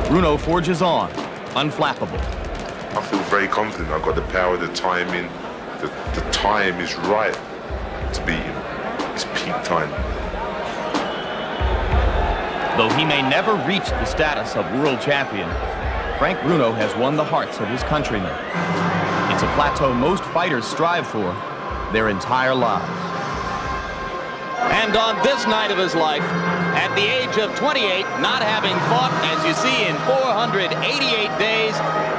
Bruno forges on, unflappable. I feel very confident. I've got the power, the timing. The time is right to beat him. It's peak time. Though he may never reach the status of world champion, Frank Bruno has won the hearts of his countrymen. It's a plateau most fighters strive for their entire lives. And on this night of his life, at the age of 28, not having fought, as you see, in 488 days,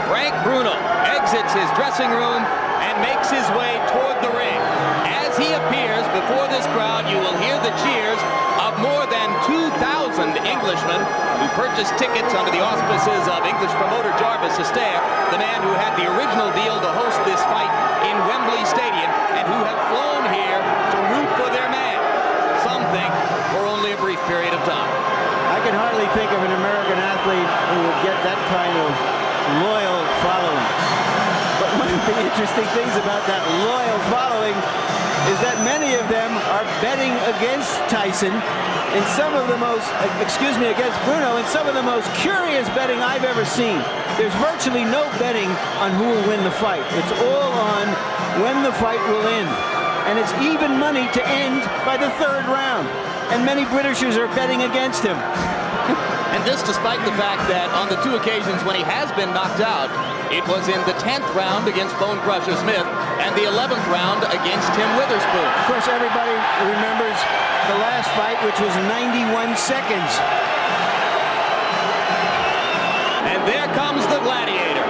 Frank Bruno exits his dressing room and makes his way toward the ring. As he appears before this crowd, you will hear the cheers of more than 2,000 Englishmen who purchased tickets under the auspices of English promoter Jarvis Astaire, the man who had the original deal to host this fight in Wembley Stadium, and who have flown here to root for their man. Some think for only a brief period of time. I can hardly think of an American athlete who would get that kind of loyal following. But one of the interesting things about that loyal following is that many of them are betting against Tyson in some of the most, against Bruno, in some of the most curious betting I've ever seen. There's virtually no betting on who will win the fight. It's all on when the fight will end. And it's even money to end by the 3rd round. And many Britishers are betting against him. And this despite the fact that on the 2 occasions when he has been knocked out, it was in the 10th round against Bone Crusher Smith and the 11th round against Tim Witherspoon. Of course, everybody remembers the last fight, which was 91 seconds. And there comes the gladiator.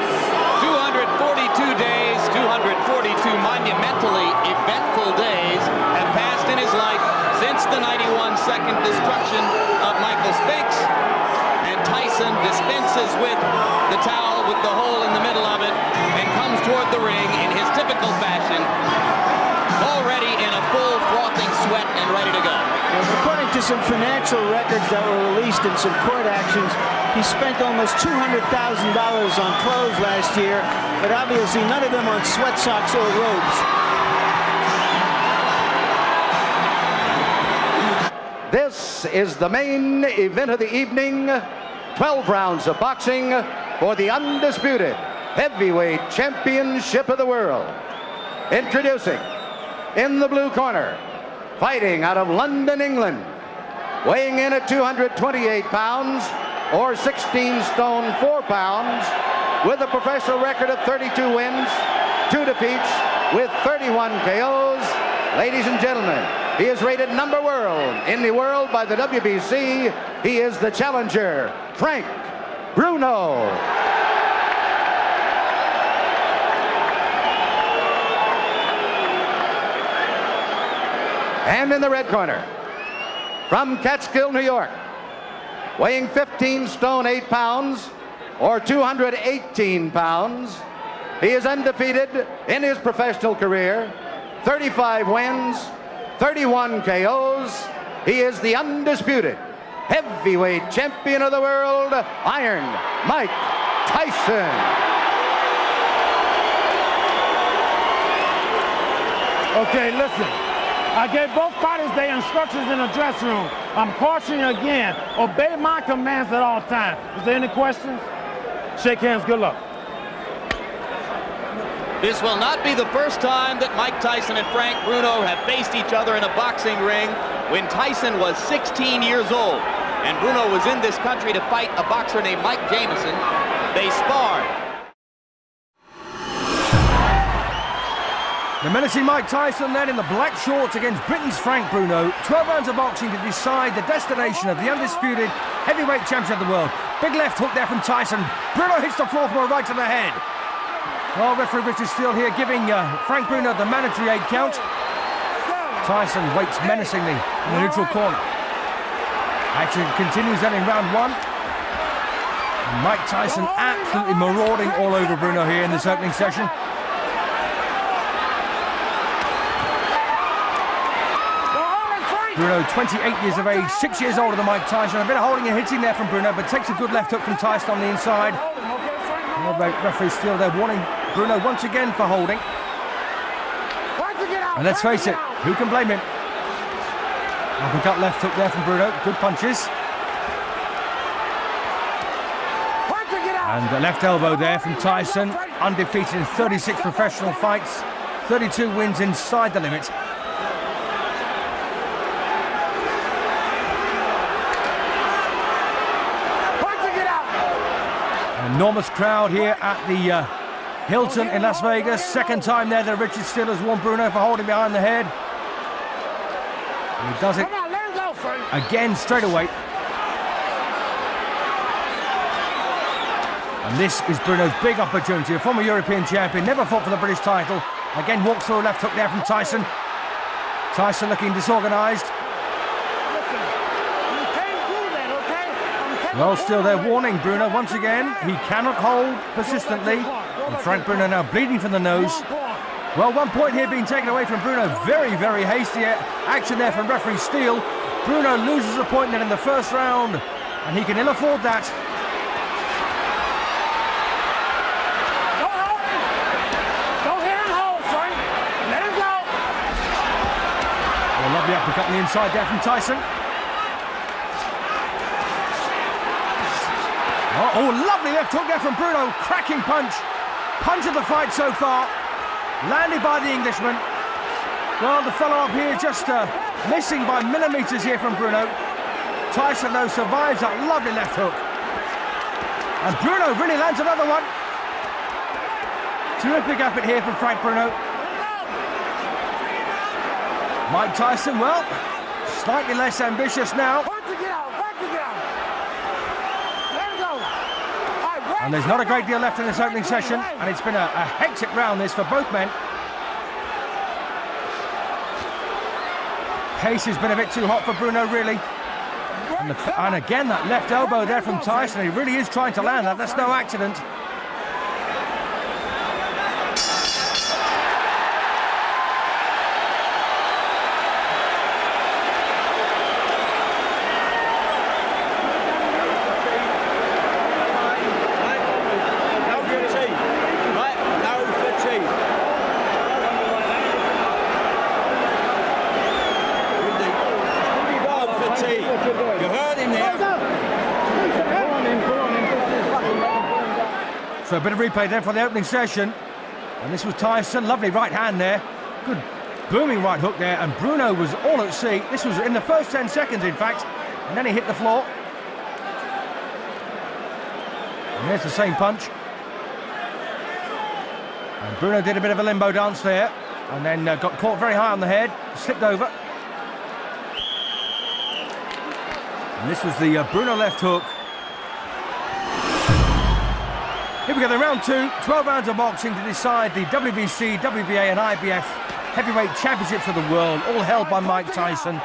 242 days, 242 monumentally eventful days have passed in his life since the 91-second destruction of Michael Spinks. And Tyson dispenses with the towel with the hole in the middle of it and comes toward the ring in his typical fashion, already in a full frothing sweat and ready to go. According to some financial records that were released in some court actions, he spent almost $200,000 on clothes last year, but obviously none of them on sweat socks or robes. This is the main event of the evening. 12 rounds of boxing for the undisputed heavyweight championship of the world. Introducing, in the blue corner, fighting out of London, England, weighing in at 228 pounds, or 16 stone 4 pounds, with a professional record of 32 wins, 2 defeats, with 31 KOs. Ladies and gentlemen, he is rated #1 in the world by the WBC. He is the challenger, Frank Bruno. And in the red corner, from Catskill, New York, weighing 15 stone 8 pounds, or 218 pounds, he is undefeated in his professional career, 35 wins, 31 KOs. He is the undisputed heavyweight champion of the world, Iron Mike Tyson. Okay, listen. I gave both fighters their instructions in the dressing room. I'm cautioning you again. Obey my commands at all times. Is there any questions? Shake hands. Good luck. This will not be the first time that Mike Tyson and Frank Bruno have faced each other in a boxing ring. When Tyson was 16 years old and Bruno was in this country to fight a boxer named Mike Jamison, they sparred. The menacing Mike Tyson then in the black shorts against Britain's Frank Bruno. 12 rounds of boxing to decide the destination of the undisputed heavyweight champion of the world. Big left hook there from Tyson. Bruno hits the floor from a right to the head. Well, referee Richard Steele here giving Frank Bruno the mandatory 8 count. Tyson waits menacingly in the neutral corner. Action continues then in round 1. And Mike Tyson absolutely marauding all over Bruno here in this opening session. Bruno, 28 years of age, 6 years older than Mike Tyson. A bit of holding and hitting there from Bruno, but takes a good left hook from Tyson on the inside. Well, referee Steele there warning Bruno once again for holding. And let's face it, who can blame him? Uppercut left hook there from Bruno. Good punches. And the left elbow there from Tyson, undefeated in 36 professional fights, 32 wins inside the limit. An enormous crowd here at the Hilton in Las Vegas. Second time there that Richard Steele has warned Bruno for holding behind the head. And he does it again straight away. And this is Bruno's big opportunity. A former European champion, never fought for the British title. Again, walks through a left hook there from Tyson. Tyson looking disorganised. Well, still they're warning Bruno once again. He cannot hold persistently. And Frank Bruno now bleeding from the nose. Well, 1 point here being taken away from Bruno. Very, very hasty action there from referee Steele. Bruno loses a point then in the first round, and he can ill afford that. Don't hit him home, Frank. Let him go. A lovely uppercut on the inside there from Tyson. Oh, lovely left hook there from Bruno. Cracking punch. Punch of the fight so far. Landed by the Englishman. Well, the fellow up here just missing by millimetres here from Bruno. Tyson, though, survives that lovely left hook. And Bruno really lands another one. Terrific effort here from Frank Bruno. Mike Tyson, well, slightly less ambitious now. And there's not a great deal left in this opening session, and it's been a hectic round this for both men. Pace has been a bit too hot for Bruno, really. And again, that left elbow there from Tyson. He really is trying to land that. That's no accident. So a bit of replay then for the opening session. And this was Tyson, lovely right hand there. Good booming right hook there, and Bruno was all at sea. This was in the first 10 seconds, in fact, and then he hit the floor. And there's the same punch. And Bruno did a bit of a limbo dance there, and then got caught very high on the head, slipped over. And this was the Bruno left hook. Here we go, the round two, 12 rounds of boxing to decide the WBC, WBA and IBF heavyweight championships of the world, all held by Mike Tyson,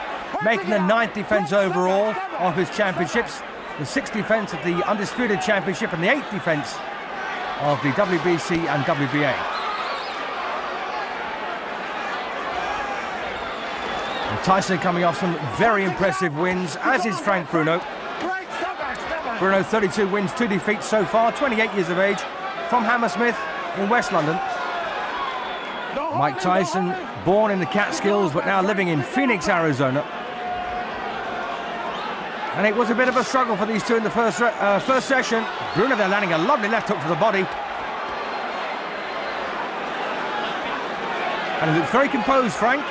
making the 9th defence overall of his championships, the 6th defence of the Undisputed Championship and the 8th defence of the WBC and WBA. And Tyson coming off some very impressive wins, as is Frank Bruno. Bruno, 32 wins, 2 defeats so far, 28 years of age, from Hammersmith in West London. Mike Tyson, born in the Catskills, but now living in Phoenix, Arizona. And it was a bit of a struggle for these two in the first session. Bruno, they're landing a lovely left hook to the body. And he looks very composed, Frank.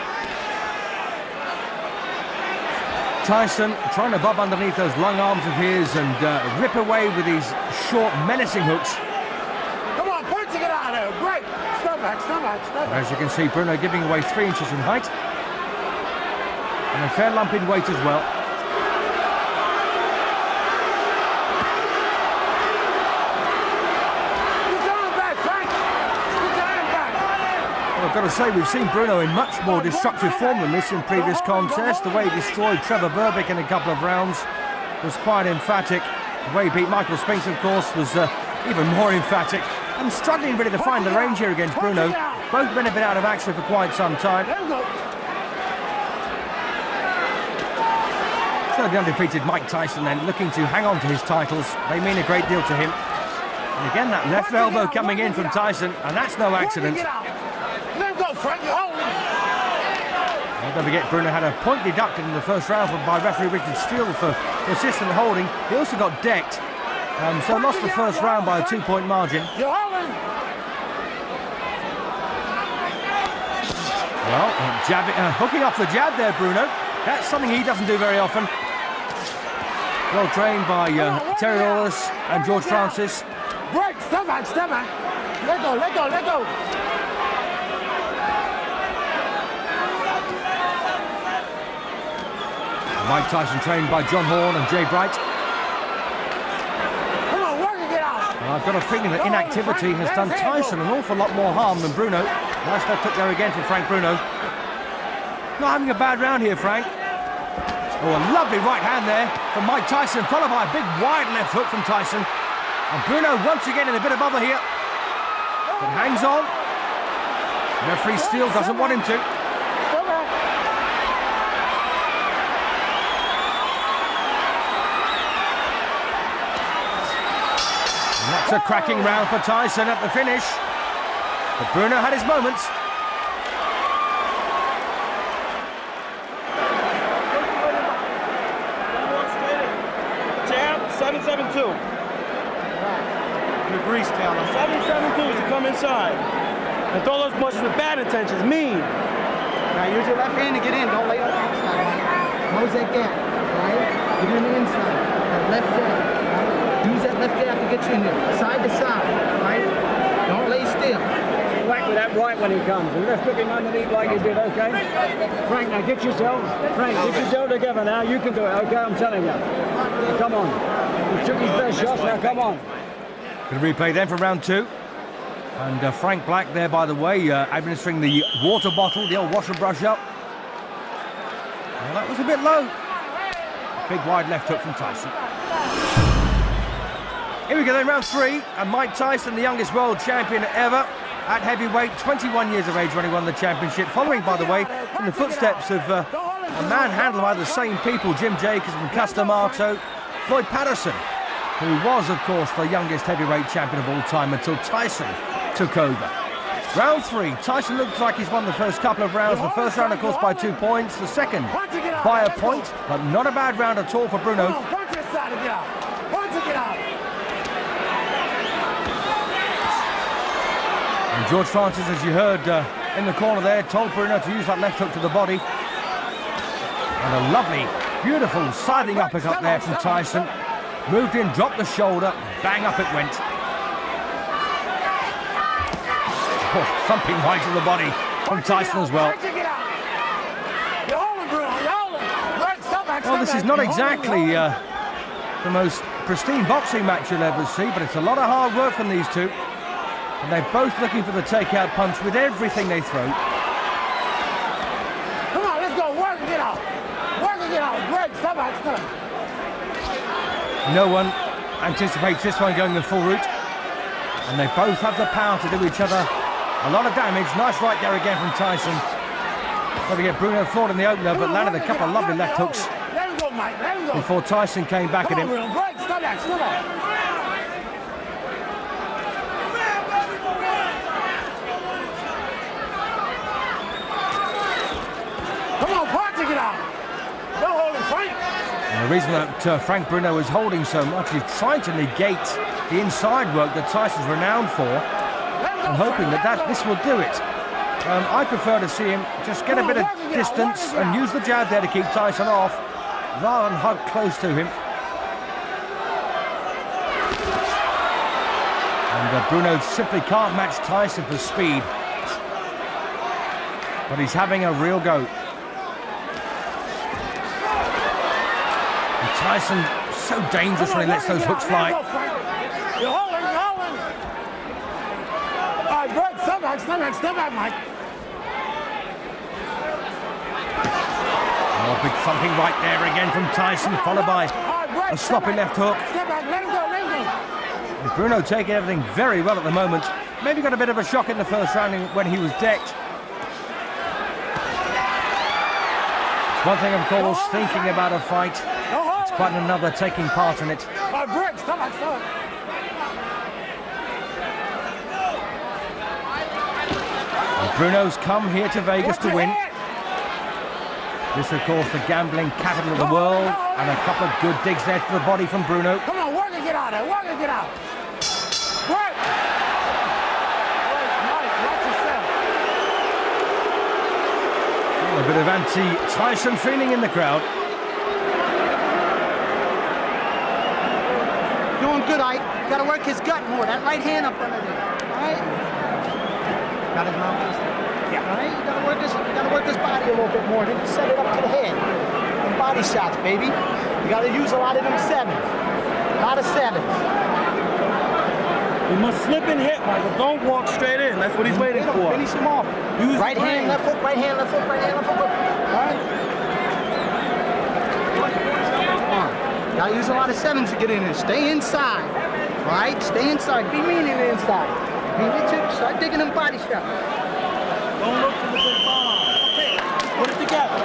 Tyson trying to bob underneath those long arms of his and rip away with these short, menacing hooks. Come on, punch to get out of there. Great. Step back, step back, step back. As you can see, Bruno giving away 3 inches in height. And a fair lump in weight as well. I've got to say, we've seen Bruno in much more destructive form than this in previous contests. The way he destroyed Trevor Berbick in a couple of rounds was quite emphatic. The way he beat Michael Spinks, of course, was even more emphatic. And struggling really to find the range here against Bruno. Both men have been out of action for quite some time. So the undefeated Mike Tyson then looking to hang on to his titles. They mean a great deal to him. And again, that left elbow coming in from Tyson, and that's no accident. Don't forget, Bruno had a point deducted in the first round by referee Richard Steele for persistent holding. He also got decked So lost the first round by a 2-point margin. Well, hooking off the jab there, Bruno. That's something he doesn't do very often. Well trained by Terry Lawless and George Francis. Break, step back, step back. Let go, let go, let go. Mike Tyson trained by John Horn and Jay Bright. Come on, work and get out. And I've got a feeling that inactivity has done Tyson an awful lot more harm than Bruno. Nice left hook there again from Frank Bruno. Not having a bad round here, Frank. Oh, a lovely right hand there from Mike Tyson, followed by a big wide left hook from Tyson. And Bruno once again in a bit of bother here. But hangs on. Referee still doesn't want him to. And that's a cracking round for Tyson at the finish. But Bruno had his moments. Jab, 7-7-2. In the grease town. 7-7-2 is to come inside. And throw those punches with bad intentions, mean. Now use your left hand to get in. Don't lay on the outside. Close that gap, right? Get in the inside. That left jab, right? Use that left jab to get you in there. Side to side, right? Don't lay still. Whack with that right when he comes. And left hook him underneath like you did, okay? Frank, now get yourself. Frank, get yourself together now. You can do it, okay? I'm telling you. Come on. He took his best shots, now come on. Good replay then for round 2. And Frank Black there, by the way, administering the water bottle, the old wash and brush up. Well, that was a bit low. Big wide left hook from Tyson. Here we go then, round 3. And Mike Tyson, the youngest world champion ever at heavyweight, 21 years of age when he won the championship. Following, by the way, in the footsteps of a man handled by the same people, Jim Jacobs and Castamato, Floyd Patterson, who was, of course, the youngest heavyweight champion of all time until Tyson took over. Round 3, Tyson looks like he's won the first couple of rounds. The first round, of course, by 2 points. The second, by a point, but not a bad round at all for Bruno. And George Francis, as you heard in the corner there, told Bruno to use that left hook to the body. And a lovely, beautiful siding uppercut there from Tyson. Moved in, dropped the shoulder, bang up it went. Oh, thumping right to the body from Tyson as well. Well, this is not exactly the most pristine boxing match you'll ever see, but it's a lot of hard work from these two. And they're both looking for the takeout punch with everything they throw. Come on, let's go. Work and get out. Work and get out. Great. Stop back. Stop. No one anticipates this one going the full route. And they both have the power to do each other a lot of damage. Nice right there again from Tyson. Trying to get Bruno forward in the opener, but landed a couple of lovely left hooks before Tyson came back at him. Stop back. Stop back. Come on, punch and get out. Don't hold him, Frank. And the reason that Frank Bruno is holding so much is trying to negate the inside work that Tyson's renowned for, and hoping that this will do it. I prefer to see him just get a bit of distance and use the jab there to keep Tyson off, rather than hug close to him. And Bruno simply can't match Tyson for speed. But he's having a real go. And Tyson, so dangerous when he lets those hooks fly. You're holding, you're holding. All right, break, step back, Mike. Oh, big thumping right there again from Tyson, followed by a sloppy left hook. Step back, let him go, let him go. Bruno taking everything very well at the moment. Maybe got a bit of a shock in the first round when he was decked. It's one thing, of course, thinking about a fight. It's quite another taking part in it. All right, break, step back. And Bruno's come here to Vegas to win. This, of course, the gambling capital of the world, and a couple of good digs there to the body from Bruno. Come on, work and get out there. Work and get out. Work. Watch yourself. A bit of anti-Tyson feeling in the crowd. Doing good, Ike. Got to work his gut more. That right hand up under there. All right? Got his mouthpiece. Yeah. All right? You got to work his body a little bit more. Then set it up to the head. Them body shots, baby. You got to use a lot of them sevens. A lot of sevens. You must slip and hit, Michael. Don't walk straight in. That's what he's waiting for. Finish him off. Use right hand, left hook, right hand, left hook, right hand, left hook. All right? Come on. Gotta use a lot of sevens to get in there. Stay inside. All right? Stay inside. Be mean in the inside. Be Richard. Start digging them body shots. Don't look to the big bomb. Okay. Put it together.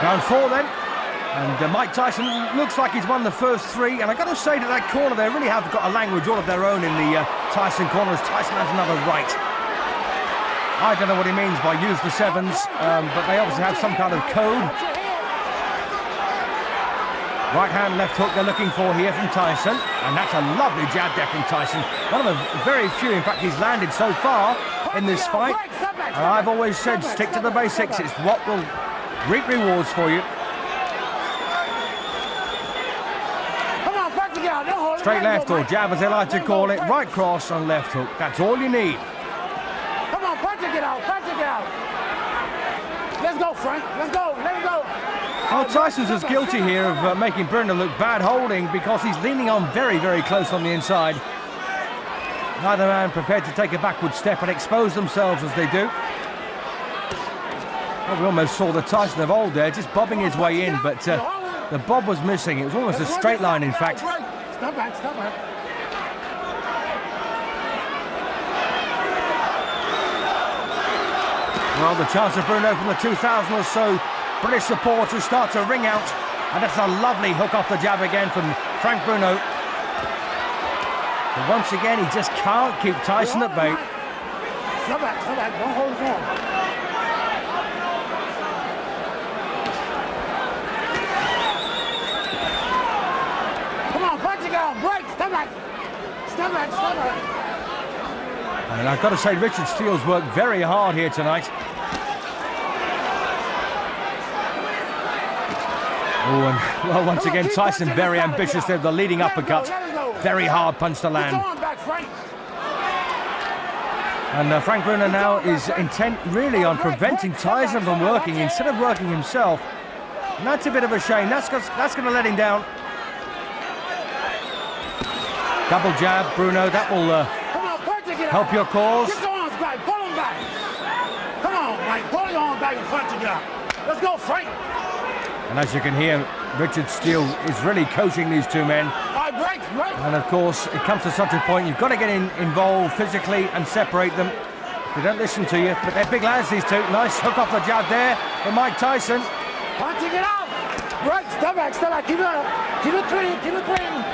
Round 4 then, and Mike Tyson looks like he's won the first 3, and I've got to say that corner there really have got a language all of their own in the Tyson corner, as Tyson has another right. I don't know what he means by use the sevens, but they obviously have some kind of code. Right hand, left hook they're looking for here from Tyson, and that's a lovely jab there from Tyson. One of the very few, in fact, he's landed so far in this fight. And I've always said, stick to the basics, it's what will reap rewards for you. Straight left, or jab as they like to call it, right cross and left hook. That's all you need. Come on, punch it, get out, punch it, get out. Let's go, Frank, let's go, let's go. Well, Tyson's as guilty here of making Bruno look bad holding, because he's leaning on very, very close on the inside. Neither man prepared to take a backward step and expose themselves as they do. Well, we almost saw the Tyson of old there, just bobbing his way in, but the bob was missing. It was almost a straight line, in fact. Stop back, stop back. Well, the chance of Bruno from the 2000 or so British supporters start to ring out, and that's a lovely hook off the jab again from Frank Bruno. But once again, he just can't keep Tyson at bay. Stop back, don't hold his arm. Break, step back. Step back, step back. And I've got to say, Richard Steele's worked very hard here tonight. Oh, and well, once again, Tyson very ambitious there, the leading uppercut. Very hard punch to land. And Frank Bruno now is intent really on preventing Tyson from working instead of working himself. And that's a bit of a shame. That's going to let him down. Double jab, Bruno, that will help your cause. Get your arms back, pull them back. Come on, Mike, pull your arms back and punch it out. Let's go, Frank. And as you can hear, Richard Steele is really coaching these two men. All right, break. And of course, it comes to such a point, you've got to get involved physically and separate them. They don't listen to you, but they're big lads, these two. Nice hook off the jab there from Mike Tyson. Punching it out. Break, step back, keep it up. Keep it clean, keep it clean.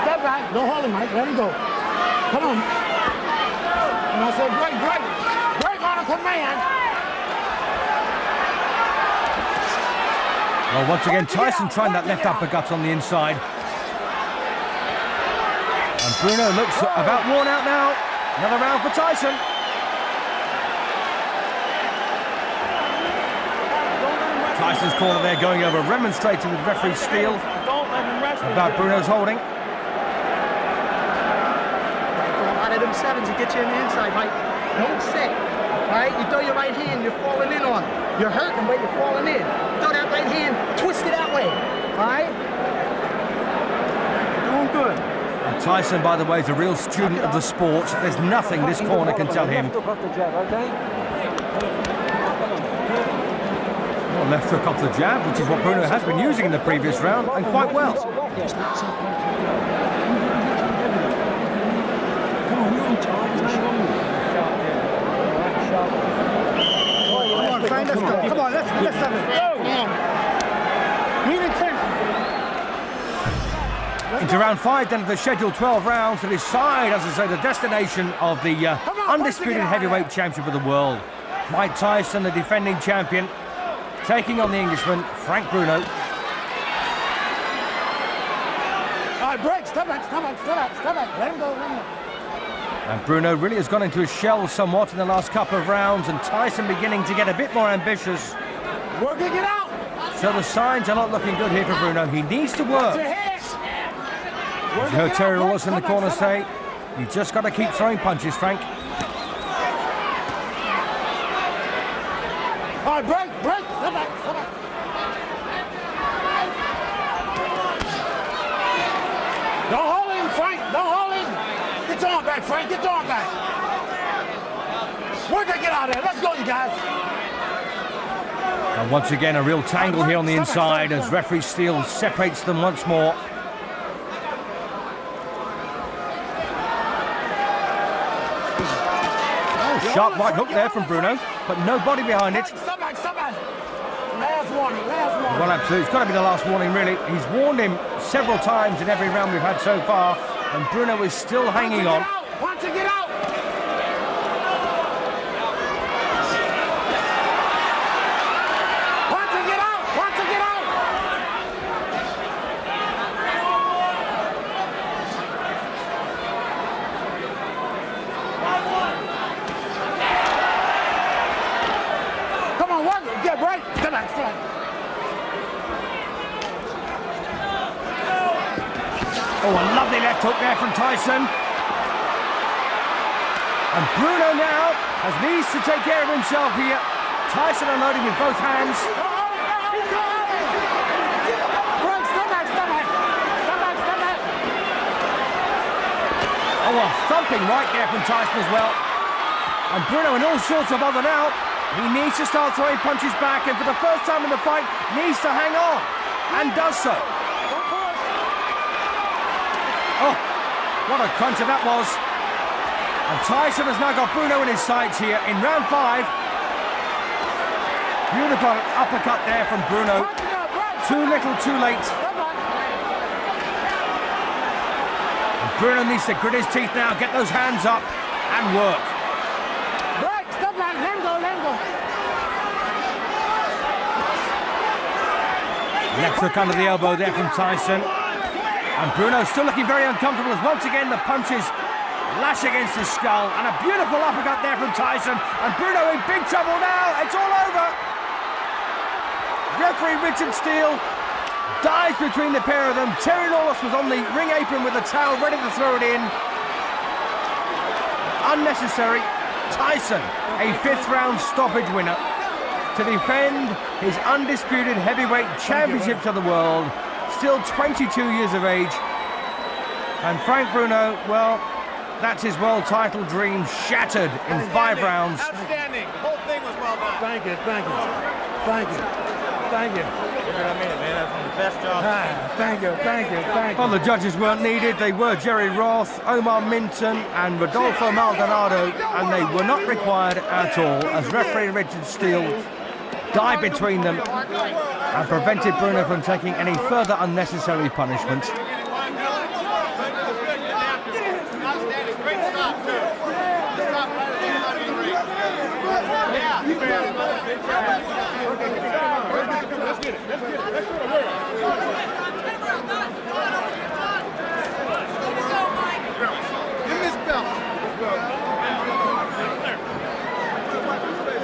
Step back. Don't hold him, Mike. Let him go. Come on. And I said, break. Break on a command. Well, once again, Tyson trying that left uppercut on the inside. And Bruno looks about worn out now. Another round for Tyson. Tyson's corner there going over, remonstrating with referee Steele about Bruno's holding. Out of them sevens to get you in the inside, Mike. Don't sit. All right? You throw your right hand, you're falling in on it. You're hurting, but you're falling in. Throw that right hand, twist it that way. All right? Doing good. And Tyson, by the way, is a real student of the sport. There's nothing this corner can tell him. Well, left hook off the jab, which is what Bruno has been using in the previous round, and quite well. Come on, Frank. let's go. Come on, let's have it. Go. We need 10. Into round 5 then of the scheduled 12 rounds to decide, as I say, the destination of the undisputed heavyweight championship of the world. Mike Tyson, the defending champion, taking on the Englishman, Frank Bruno. All right, break. Step back. Let him go. And Bruno really has gone into his shell somewhat in the last couple of rounds, and Tyson beginning to get a bit more ambitious. Work it, get out. So the signs are not looking good here for Bruno. He needs to work. You heard Terry Wallace in the corner say, you just got to keep throwing punches, Frank. All right, break. Step back. Don't hold him, Frank. Don't hold him. Get your arm back, Frank. Get your arm back. Work it, get out of there. Let's go, you guys. And once again, a real tangle here on the inside as referee Steele separates them once more. Sharp right hook there from Bruno, but no body behind it. Stop back. Last warning. Well, absolutely. It's got to be the last warning, really. He's warned him several times in every round we've had so far, and Bruno is still hanging on. Want to get out. Oh, a lovely left hook there from Tyson. And Bruno now needs to take care of himself here. Tyson unloading with both hands. Oh, a thumping right there from Tyson as well. And Bruno in all sorts of other now. He needs to start throwing punches back, and for the first time in the fight, needs to hang on, and does so. Oh, what a cruncher that was. And Tyson has now got Bruno in his sights here in round 5. Beautiful uppercut there from Bruno. Too little, too late. And Bruno needs to grit his teeth now, get those hands up, and work. Left hook under the elbow there from Tyson. And Bruno still looking very uncomfortable as once again the punches lash against his skull. And a beautiful uppercut there from Tyson. And Bruno in big trouble now. It's all over. Referee Richard Steele dives between the pair of them. Terry Lawless was on the ring apron with a towel ready to throw it in. Unnecessary. Tyson, a 5th round stoppage winner, to defend his undisputed heavyweight championships of the world, still 22 years of age. And Frank Bruno, well, that's his world title dream shattered in 5 rounds. Outstanding. The whole thing was well done. Thank you. You know what I mean, man? That's one of the best jobs. Thank you. Well, the judges weren't needed. They were Jerry Roth, Omar Minton and Rodolfo Maldonado, and they were not required at all, as referee Richard Steele dived between them and prevented Bruno from taking any further unnecessary punishment.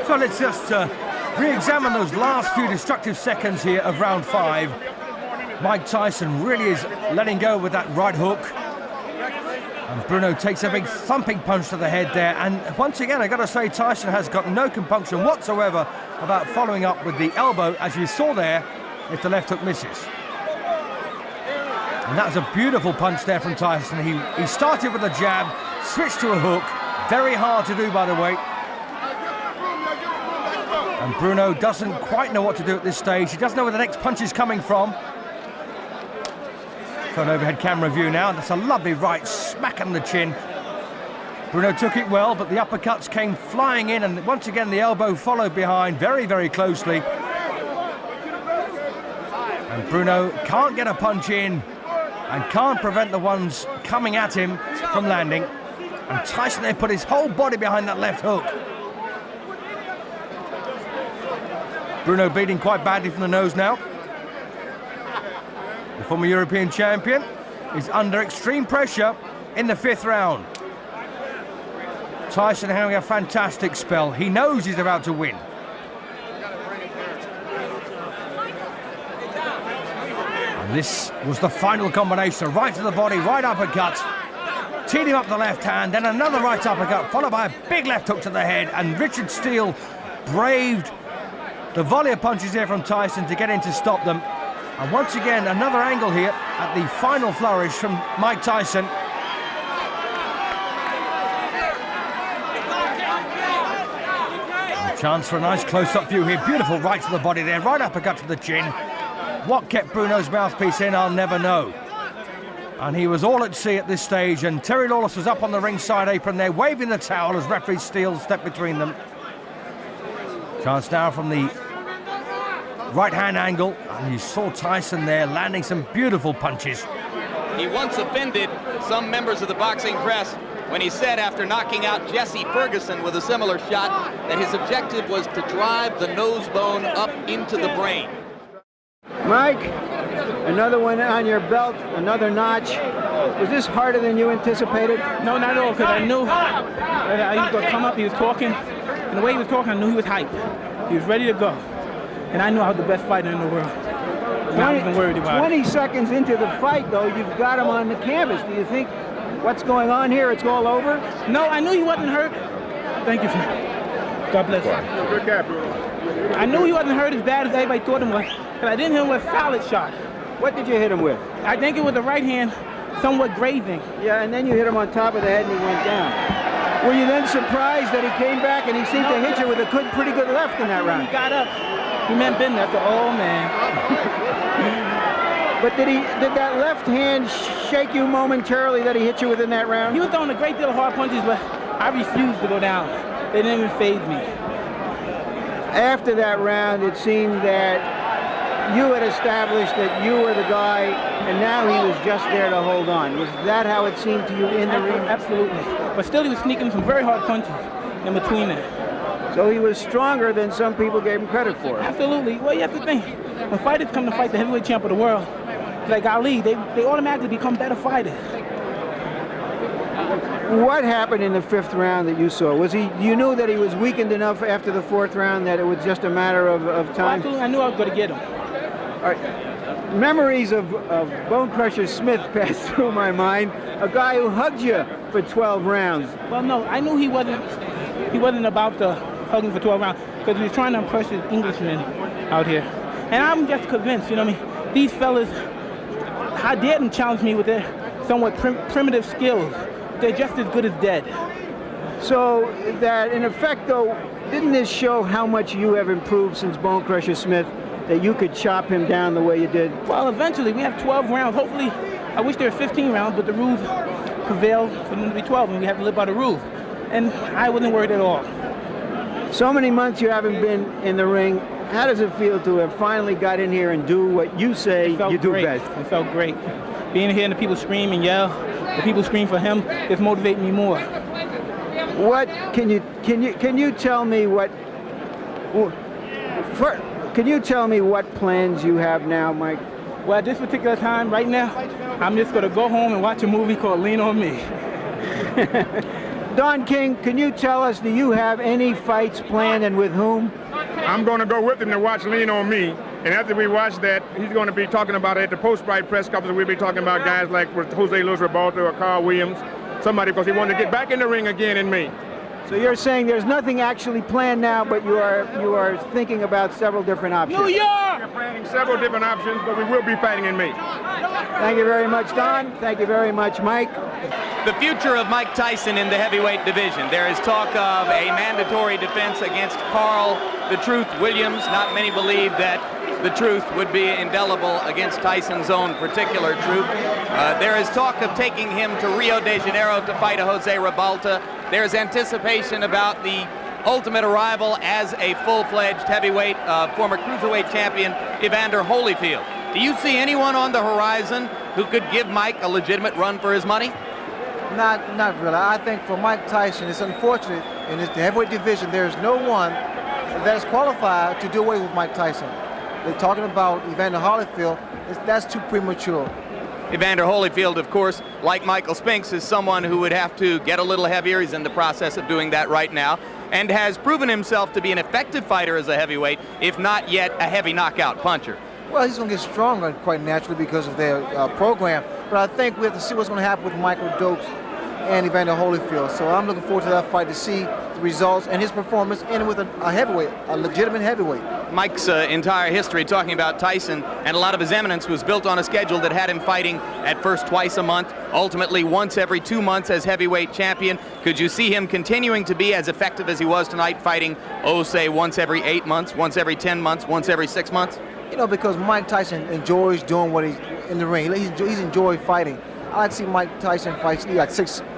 So let's just re-examine those last few destructive seconds here of round 5. Mike Tyson really is letting go with that right hook. And Bruno takes a big thumping punch to the head there. And once again, I've got to say, Tyson has got no compunction whatsoever about following up with the elbow, as you saw there, if the left hook misses. And that was a beautiful punch there from Tyson. He started with a jab, switched to a hook. Very hard to do, by the way. And Bruno doesn't quite know what to do at this stage. He doesn't know where the next punch is coming from. For an overhead camera view now, and that's a lovely right smack on the chin. Bruno took it well, but the uppercuts came flying in, and once again the elbow followed behind very, very closely. And Bruno can't get a punch in and can't prevent the ones coming at him from landing. And Tyson there put his whole body behind that left hook. Bruno bleeding quite badly from the nose now. The former European champion is under extreme pressure in the 5th round. Tyson having a fantastic spell. He knows he's about to win. And this was the final combination. Right to the body, right uppercut. Teed him up the left hand, then another right uppercut, followed by a big left hook to the head. And Richard Steele braved the volley of punches here from Tyson to get in to stop them. And once again, another angle here at the final flourish from Mike Tyson. A chance for a nice close-up view here. Beautiful right to the body there, right uppercut to the chin. What kept Bruno's mouthpiece in, I'll never know. And he was all at sea at this stage, and Terry Lawless was up on the ringside apron there, waving the towel as referee Steele stepped between them. Chance now from the right-hand angle, and you saw Tyson there landing some beautiful punches. He once offended some members of the boxing press when he said after knocking out Jesse Ferguson with a similar shot that his objective was to drive the nose bone up into the brain. Mike, another one on your belt, another notch. Was this harder than you anticipated? No, not at all, because I knew that he was going to come up. He was talking, and the way he was talking, I knew he was hyped. He was ready to go. And I knew I was the best fighter in the world. And I wasn't worried about 20 it. seconds into the fight, though, you've got him on the canvas. Do you think what's going on here, it's all over? No, I knew he wasn't hurt. Thank you, sir. God bless you. Good guy, bro. I knew he wasn't hurt as bad as everybody thought him was, because I didn't hit him with a solid shot. What did you hit him with? I think it was the right hand, somewhat grazing. Yeah, and then you hit him on top of the head and he went down. Were you then surprised that he came back and he seemed to hit you with a pretty good left in that round? He got up. He meant business. I said, oh, man. But did that left hand shake you momentarily that he hit you with in that round? He was throwing a great deal of hard punches, but I refused to go down. They didn't even faze me. After that round, it seemed that you had established that you were the guy, and now he was just there to hold on. Was that how it seemed to you in the ring? Absolutely. But still, he was sneaking some very hard punches in between them. So he was stronger than some people gave him credit for. Absolutely. Well, you have to think, when fighters come to fight the heavyweight champ of the world, like Ali, they automatically become better fighters. What happened in the 5th round that you saw? Was you knew that he was weakened enough after the 4th round that it was just a matter of time? Well, absolutely. I knew I was going to get him. All right. Memories of Bone Crusher Smith passed through my mind. A guy who hugged you for 12 rounds. Well, no, I knew he wasn't about to hug him for 12 rounds, because he was trying to impress his Englishmen out here. And I'm just convinced, you know what I mean? These fellas, how dare them challenge me with their somewhat primitive skills. They're just as good as dead. So that, in effect, though, didn't this show how much you have improved since Bone Crusher Smith, that you could chop him down the way you did? Well, eventually, we have 12 rounds. Hopefully, I wish there were 15 rounds, but the rules prevail for them to be 12, and we have to live by the rules. And I wasn't worried at all. So many months you haven't been in the ring. How does it feel to have finally got in here and do what you say you do best? It felt great. Being here and the people scream and yell, the people scream for him, it's motivating me more. What can you tell me what? Can you tell me what plans you have now, Mike? Well, at this particular time, right now, I'm just going to go home and watch a movie called Lean on Me. Don King, can you tell us, do you have any fights planned and with whom? I'm going to go with him to watch Lean on Me. And after we watch that, he's going to be talking about it at the post-fight press conference. We'll be talking about guys like Jose Luis Rebalta or Carl Williams, somebody, because he wanted to get back in the ring again in May. So you're saying there's nothing actually planned now, but you are thinking about several different options. New York! We're planning several different options, but we will be fighting in May. Thank you very much, Don. Thank you very much, Mike. The future of Mike Tyson in the heavyweight division. There is talk of a mandatory defense against Carl "The Truth" Williams. Not many believe that The Truth would be indelible against Tyson's own particular truth. There is talk of taking him to Rio de Janeiro to fight a Jose Rebalta. there's anticipation about the ultimate arrival as a full-fledged heavyweight, former cruiserweight champion, Evander Holyfield. Do you see anyone on the horizon who could give Mike a legitimate run for his money? Not really. I think for Mike Tyson, it's unfortunate in the heavyweight division, there's no one that is qualified to do away with Mike Tyson. They're talking about Evander Holyfield. That's too premature. Evander Holyfield, of course, like Michael Spinks, is someone who would have to get a little heavier. He's in the process of doing that right now, and has proven himself to be an effective fighter as a heavyweight, if not yet a heavy knockout puncher. Well, he's going to get stronger quite naturally because of their program. But I think we have to see what's going to happen with Michael Dokes and Evander Holyfield. So I'm looking forward to that fight to see the results and his performance, and with a heavyweight, a legitimate heavyweight. Mike's entire history, talking about Tyson, and a lot of his eminence, was built on a schedule that had him fighting at first twice a month, ultimately once every 2 months as heavyweight champion. Could you see him continuing to be as effective as he was tonight, fighting, say, once every 8 months, once every 10 months, once every 6 months? You know, because Mike Tyson enjoys doing what he's in the ring. He's enjoyed fighting. I like to see Mike Tyson fight like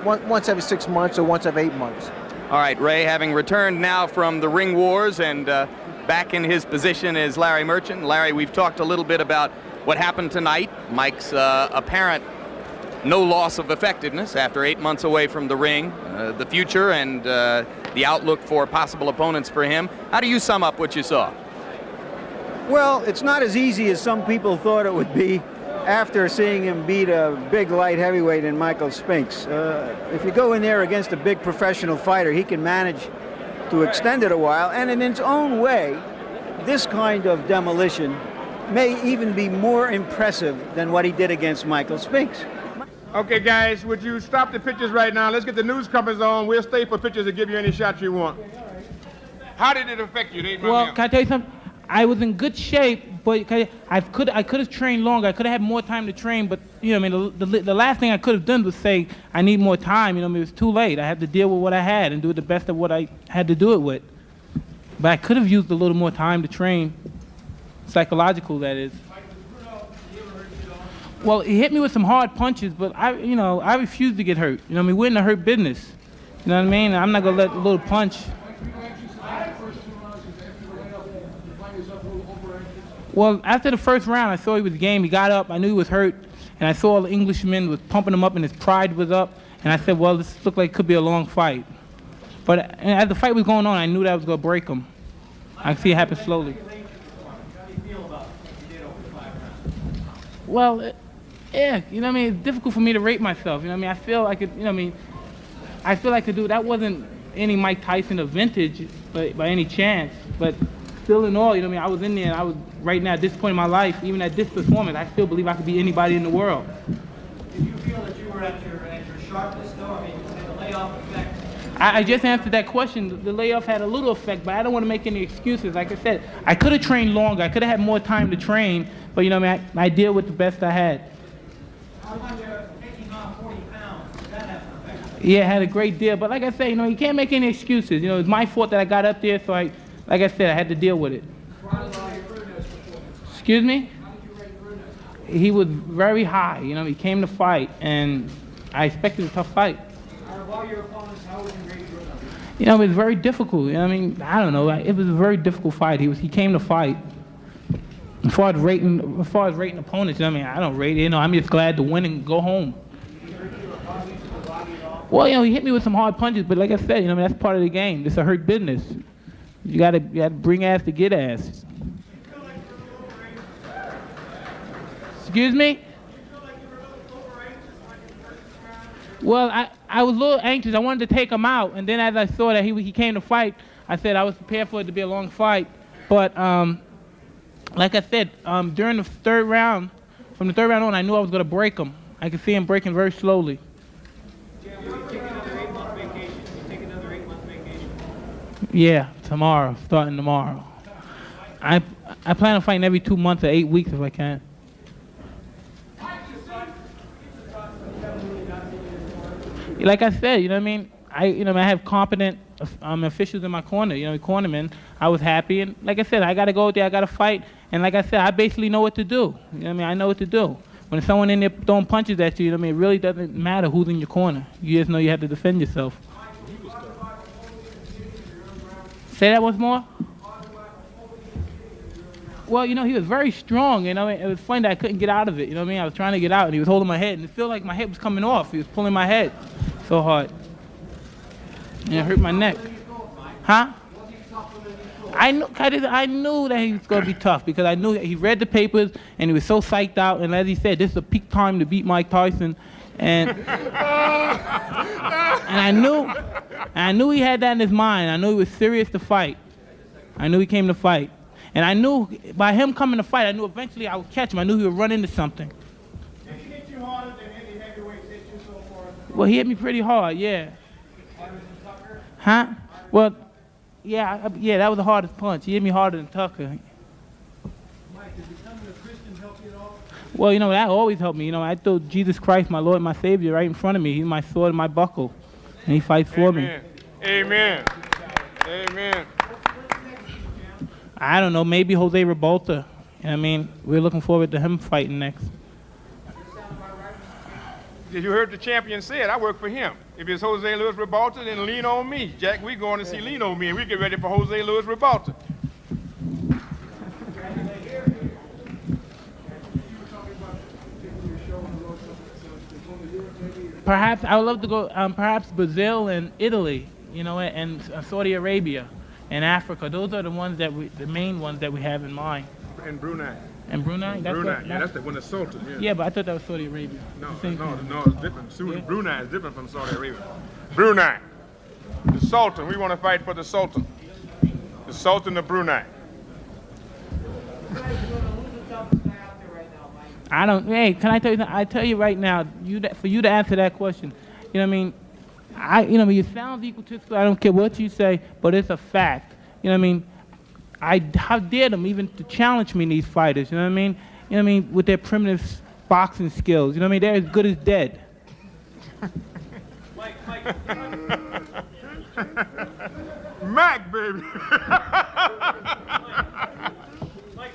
once every 6 months or once every 8 months. All right, Ray, having returned now from the ring wars and back in his position as Larry Merchant. Larry, we've talked a little bit about what happened tonight. Mike's apparent no loss of effectiveness after 8 months away from the ring, the future and the outlook for possible opponents for him. How do you sum up what you saw? Well, it's not as easy as some people thought it would be after seeing him beat a big light heavyweight in Michael Spinks. If you go in there against a big professional fighter, he can manage to extend it a while, and in its own way, this kind of demolition may even be more impressive than what he did against Michael Spinks. Okay, guys, would you stop the pictures right now? Let's get the news companies on. We'll stay for pictures and give you any shots you want. How did it affect you? Well, can I tell you something? I was in good shape, but I could have trained longer. I could have had more time to train, but you know, I mean, the last thing I could have done was say I need more time. You know, I mean, it was too late. I had to deal with what I had and do the best of what I had to do it with. But I could have used a little more time to train, psychological, that is. Well, he hit me with some hard punches, but I refuse to get hurt. You know, I mean, we're in the hurt business. You know what I mean? I'm not gonna let a little punch. Well, after the first round, I saw he was game. He got up. I knew he was hurt. And I saw the Englishman was pumping him up and his pride was up. And I said, well, this looked like it could be a long fight. But as the fight was going on, I knew that I was going to break him. I could see it happen slowly. Well, yeah, you know what I mean? It's difficult for me to rate myself. You know what I mean? I feel I could, you know what I mean? I feel I could do, that wasn't any Mike Tyson of vintage by any chance. But still in all, you know what I mean, I was in there and I was, right now at this point in my life, even at this performance, I still believe I could beat anybody in the world. Did you feel that you were at your sharpness though? I mean, did the layoff affect? I just answered that question. The layoff had a little effect, but I don't want to make any excuses. Like I said, I could have trained longer. I could have had more time to train, but you know what I mean, I deal with the best I had. How about taking off 40 pounds? Did that have an effect? Yeah, it had a great deal, but like I said, you know, you can't make any excuses. You know, it's my fault that I got up there, so like I said, I had to deal with it. Excuse me? How did you rate Bruno? He was very high. You know, he came to fight, and I expected a tough fight. Out of all your opponents, how would you rate Bruno? You know, it was very difficult. You know, I mean, I don't know. It was a very difficult fight. He came to fight. As far as rating opponents, you know, I mean, I don't rate it. You know, I'm just glad to win and go home. Did he hurt your body at all? Well, you know, he hit me with some hard punches, but like I said, you know, I mean, that's part of the game. It's a hurt business. You gotta bring ass to get ass. Excuse me? Well, I was a little anxious. I wanted to take him out, and then as I saw that he came to fight, I said I was prepared for it to be a long fight. But like I said, during the third round, from the third round on, I knew I was going to break him. I could see him breaking very slowly. Jim, will you take another 8-month vacation? Will you take another 8-month vacation? Yeah, tomorrow, starting tomorrow. I plan on fighting every 2 months or 8 weeks if I can. Like I said, you know what I mean? I have competent officials in my corner, you know, cornermen. I was happy, and like I said, I got to go out there, I got to fight, and like I said, I basically know what to do. You know what I mean? I know what to do. When someone in there throwing punches at you, you know what I mean? It really doesn't matter who's in your corner. You just know you have to defend yourself. Say that once more? Well, you know, he was very strong, you know. It was funny that I couldn't get out of it, you know what I mean? I was trying to get out, and he was holding my head, and it felt like my head was coming off. He was pulling my head so hard. And it hurt my neck. Huh? I knew that he was going to be tough because I knew he read the papers, and he was so psyched out, and as he said, this is a peak time to beat Mike Tyson. And, I knew he had that in his mind. I knew he was serious to fight. I knew he came to fight. And I knew by him coming to fight, I knew eventually I would catch him. I knew he would run into something. Did he hit you harder than any heavyweights hit you so far? Well, he hit me pretty hard, yeah. Huh? Well, yeah, that was the hardest punch. He hit me harder than Tucker. Mike, did becoming a Christian help you at all? Well, you know, that always helped me. You know, I throw Jesus Christ, my Lord and my Savior, right in front of me. He's my sword and my buckle. And he fights for me. Amen. Amen. I don't know, maybe Jose Revolta. You know what I mean? We're looking forward to him fighting next. Did you heard the champion said, I work for him. If it's Jose Luis Revolta, then lean on me. Jack, we going to see lean on me, and we get ready for Jose Luis Revolta. Perhaps, I would love to go, perhaps Brazil and Italy, you know, and Saudi Arabia. And Africa, those are the ones that the main ones that we have in mind. And Brunei. And Brunei? That's the one that's Sultan. Yeah. Yeah, but I thought that was Saudi Arabia. No, it's different. Yeah. Brunei is different from Saudi Arabia. Brunei, the Sultan. We want to fight for the Sultan. The Sultan of Brunei. I don't. Hey, can I tell you something? I tell you right now, for you to answer that question, you know what I mean? You sound egotistical, I don't care what you say, but it's a fact. You know what I mean? How dare them even to challenge me, these fighters, you know what I mean? You know what I mean? With their primitive boxing skills, you know what I mean? They're as good as dead. Mike. Mac, baby. Mike,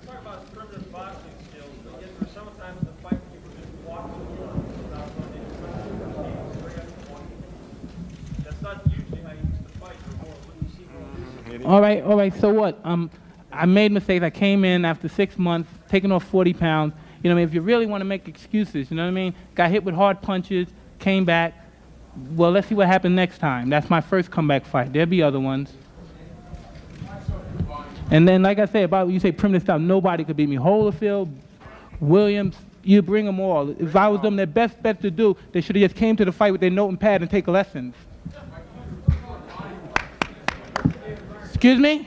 talk about primitive boxing skills, but yet for sometimes the fight people just walk the floor without running. That's not usually how you used to fight before. When you see more All right, so what? I made mistakes. I came in after 6 months, taking off 40 pounds. You know what I mean? If you really want to make excuses, you know what I mean? Got hit with hard punches, came back. Well, let's see what happens next time. That's my first comeback fight. There'll be other ones. And then, like I say, about you say primitive style, nobody could beat me. Holyfield, Williams, you bring them all. If I was them, their best bet to do, they should have just came to the fight with their note and pad and take lessons. Excuse me?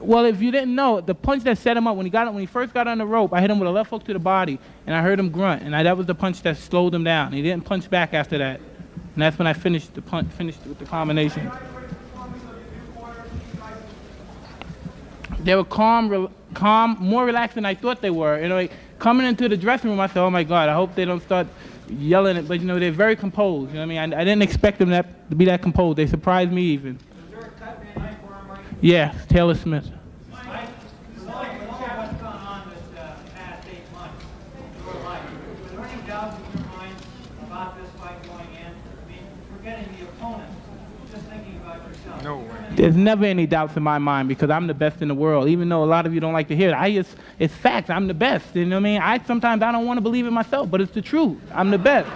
Well, if you didn't know, the punch that set him up, when he first got on the rope, I hit him with a left hook to the body, and I heard him grunt, and that was the punch that slowed him down. He didn't punch back after that, and that's when I finished with the combination. They were calm, more relaxed than I thought they were. You know, coming into the dressing room, I said, "Oh my God, I hope they don't start yelling it." But you know, they're very composed. You know what I mean? I didn't expect them to be that composed. They surprised me even. Yeah, Taylor Smith. Mike, what's gone on this past 8 months in your life? Was there any doubts in your mind about this fight going in? I mean, forgetting the opponent, just thinking about yourself. No way. There's never any doubts in my mind because I'm the best in the world. Even though a lot of you don't like to hear it, it's facts. I'm the best. You know what I mean? Sometimes I don't want to believe it myself, but it's the truth. I'm the best.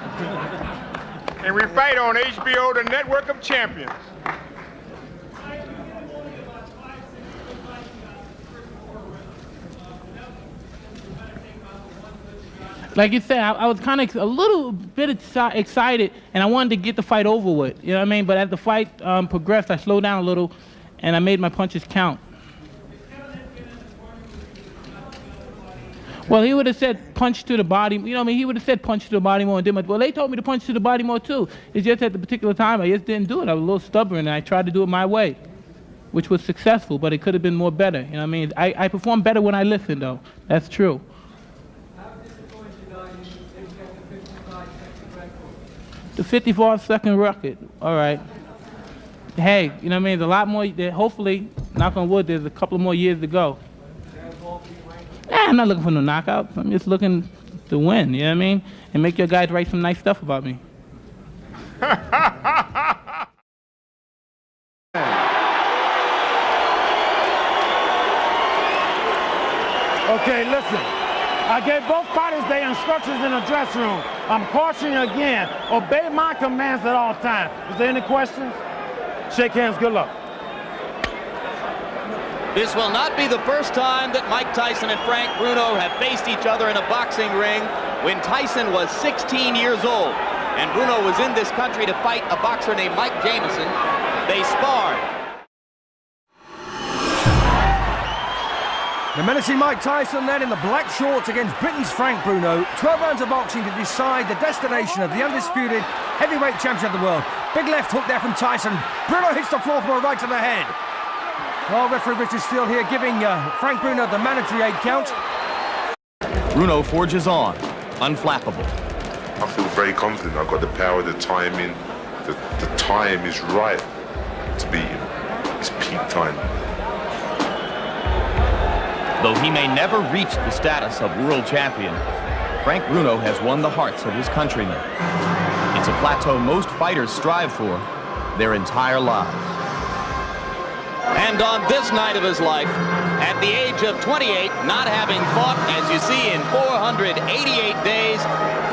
And we fight on HBO, the network of champions. Like you said, I was kind of a little bit excited, and I wanted to get the fight over with. You know what I mean? But as the fight progressed, I slowed down a little, and I made my punches count. Well, he would have said punch to the body. You know what I mean? He would have said punch to the body more and did much. Well, they told me to punch to the body more too. It's just at the particular time I just didn't do it. I was a little stubborn, and I tried to do it my way, which was successful, but it could have been more better. You know what I mean? I perform better when I listen, though. That's true. The 54-second record. All right. Hey, you know what I mean? There's a lot more. Hopefully, knock on wood, there's a couple more years to go. I'm not looking for no knockouts. I'm just looking to win, you know what I mean? And make your guys write some nice stuff about me. Okay, listen. I gave both fighters their instructions in the dressing room. I'm cautioning you again. Obey my commands at all times. Is there any questions? Shake hands. Good luck. This will not be the first time that Mike Tyson and Frank Bruno have faced each other in a boxing ring. When Tyson was 16 years old and Bruno was in this country to fight a boxer named Mike Jamison, they sparred. The menacing Mike Tyson then in the black shorts against Britain's Frank Bruno. 12 rounds of boxing to decide the destination of the undisputed heavyweight champion of the world. Big left hook there from Tyson. Bruno hits the floor from a right to the head. Well, referee Richard Steele here giving Frank Bruno the mandatory 8 count. Bruno forges on, unflappable. I feel very confident. I've got the power, the timing. The time is right to beat him. It's peak time. Though he may never reach the status of world champion, Frank Bruno has won the hearts of his countrymen. It's a plateau most fighters strive for their entire lives. And on this night of his life, at the age of 28, not having fought, as you see, in 488 days,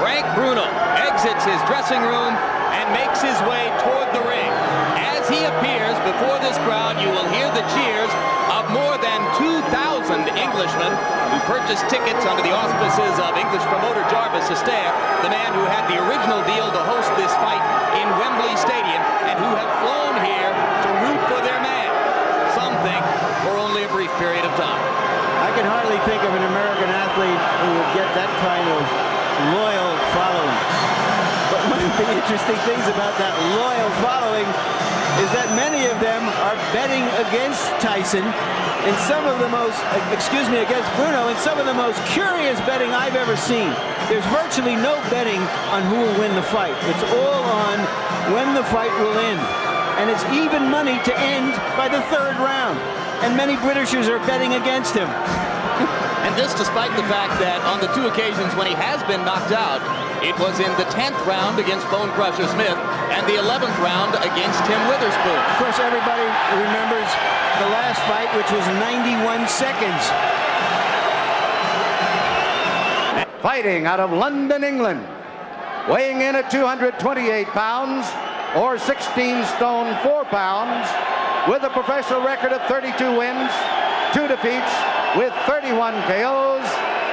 Frank Bruno exits his dressing room and makes his way toward the ring. As he appears before this crowd, you will hear the cheers of more than 2,000 Englishmen who purchased tickets under the auspices of English promoter Jarvis Astaire, the man who had the original deal to host this fight in Wembley Stadium and who have flown here to root for their man. Some think for only a brief period of time. I can hardly think of an American athlete who would get that kind of loyal following. But one of the interesting things about that loyal following is that many of them are betting against Tyson in some of the most, against Bruno, in some of the most curious betting I've ever seen. There's virtually no betting on who will win the fight. It's all on when the fight will end. And it's even money to end by the 3rd round. And many Britishers are betting against him. And this despite the fact that on the 2 occasions when he has been knocked out, it was in the 10th round against Bone Crusher Smith and the 11th round against Tim Witherspoon. Of course, everybody remembers the last fight, which was 91 seconds. Fighting out of London, England, weighing in at 228 pounds, or 16 stone 4 pounds, with a professional record of 32 wins, 2 defeats, with 31 KOs.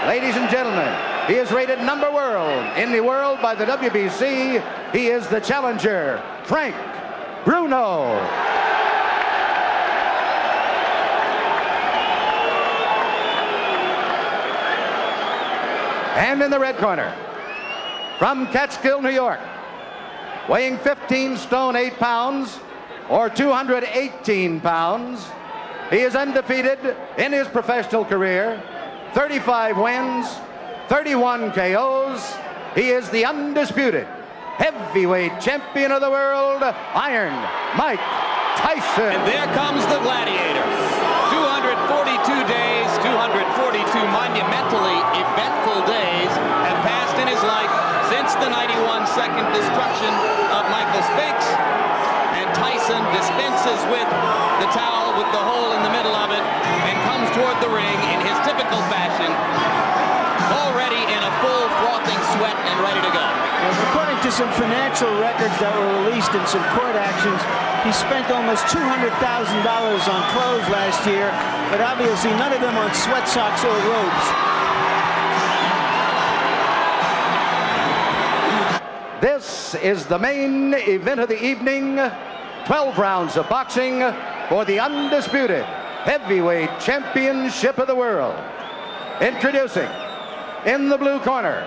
Ladies and gentlemen, he is rated #1 in the world by the WBC. He is the challenger, Frank Bruno. And in the red corner, from Catskill, New York, weighing 15 stone 8 pounds, or 218 pounds, he is undefeated in his professional career, 35 wins, 31 KOs. He is the undisputed heavyweight champion of the world, Iron Mike Tyson. And there comes the gladiator. 242 days, 242 monumentally eventful days have passed in his life since the 91-second destruction of Michael Spinks. And Tyson dispenses with the towel with the hole in the middle of it and comes toward the ring in his typical fashion, already in a full frothing sweat and ready to go. According to some financial records that were released in some court actions, he spent almost $200,000 on clothes last year, but obviously none of them on sweat socks or robes. This is the main event of the evening. 12 rounds of boxing for the undisputed heavyweight championship of the world. Introducing, in the blue corner,